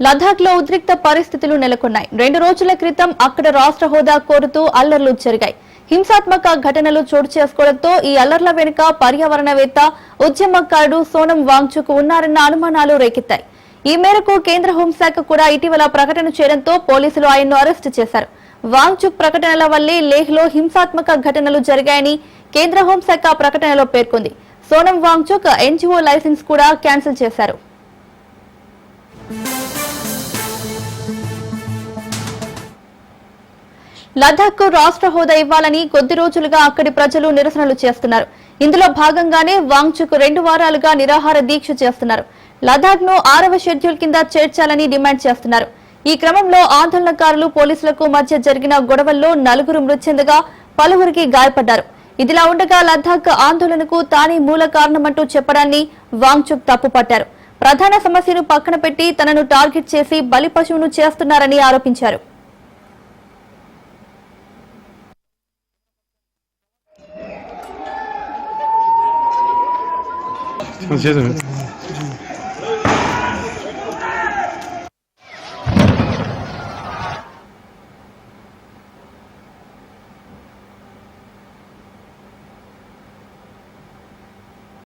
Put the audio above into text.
లదాఖ్ లో ఉద్రిక్త పరిస్థితులు నెలకొన్నాయి. 2 రోజుల క్రితం అక్కడ రాష్ట్ర హోదా కోరుతూ అల్లర్లు జరిగాయి. హింసాత్మక ఘటనలు చోటు చేసుకోవడంతో ఈ అల్లర్ల వెనుక పర్యావరణవేత్త, ఉద్యమకారుడు సోనం వాంగ్చుక్ ఉన్నారన్న అనుమానాలు రేకెత్తాయి. ఈ మేరకు కేంద్ర హోంశాఖ కూడా ఇటీవల ప్రకటన చేయడంతో పోలీసులు ఆయన్ను అరెస్టు చేశారు. వాంగ్చుక్ ప్రకటనల వల్లే లేహ్ లో హింసాత్మక ఘటనలు జరిగాయని కేంద్ర హోంశాఖ ప్రకటనలో పేర్కొంది. సోనం వాంగ్చుక్ ఎన్జీఓ లైసెన్స్ కూడా క్యాన్సిల్ చేశారు. లదాఖ్ కు రాష్ట్ర హోదా ఇవ్వాలని కొద్ది రోజులుగా అక్కడి ప్రజలు నిరసనలు చేస్తున్నారు. ఇందులో భాగంగానే వాంగ్చుక్ 2 వారాలుగా నిరాహార దీక్ష చేస్తున్నారు. లదాఖ్ ను 6వ షెడ్యూల్ కింద చేర్చాలని డిమాండ్ చేస్తున్నారు. ఈ క్రమంలో ఆందోళనకారులు పోలీసులకు మధ్య జరిగిన గొడవల్లో 4 మృతి చెందగా పలువురికి గాయపడ్డారు. ఇదిలా ఉండగా లదాఖ్ ఆందోళనకు తానే మూల కారణమంటూ చెప్పడాన్ని వాంగ్చుక్ తప్పుపట్టారు. ప్రధాన సమస్యను పక్కన పెట్టి తనను టార్గెట్ చేసి బలి పశువును చేస్తున్నారని ఆరోపించారు. చేద్దాం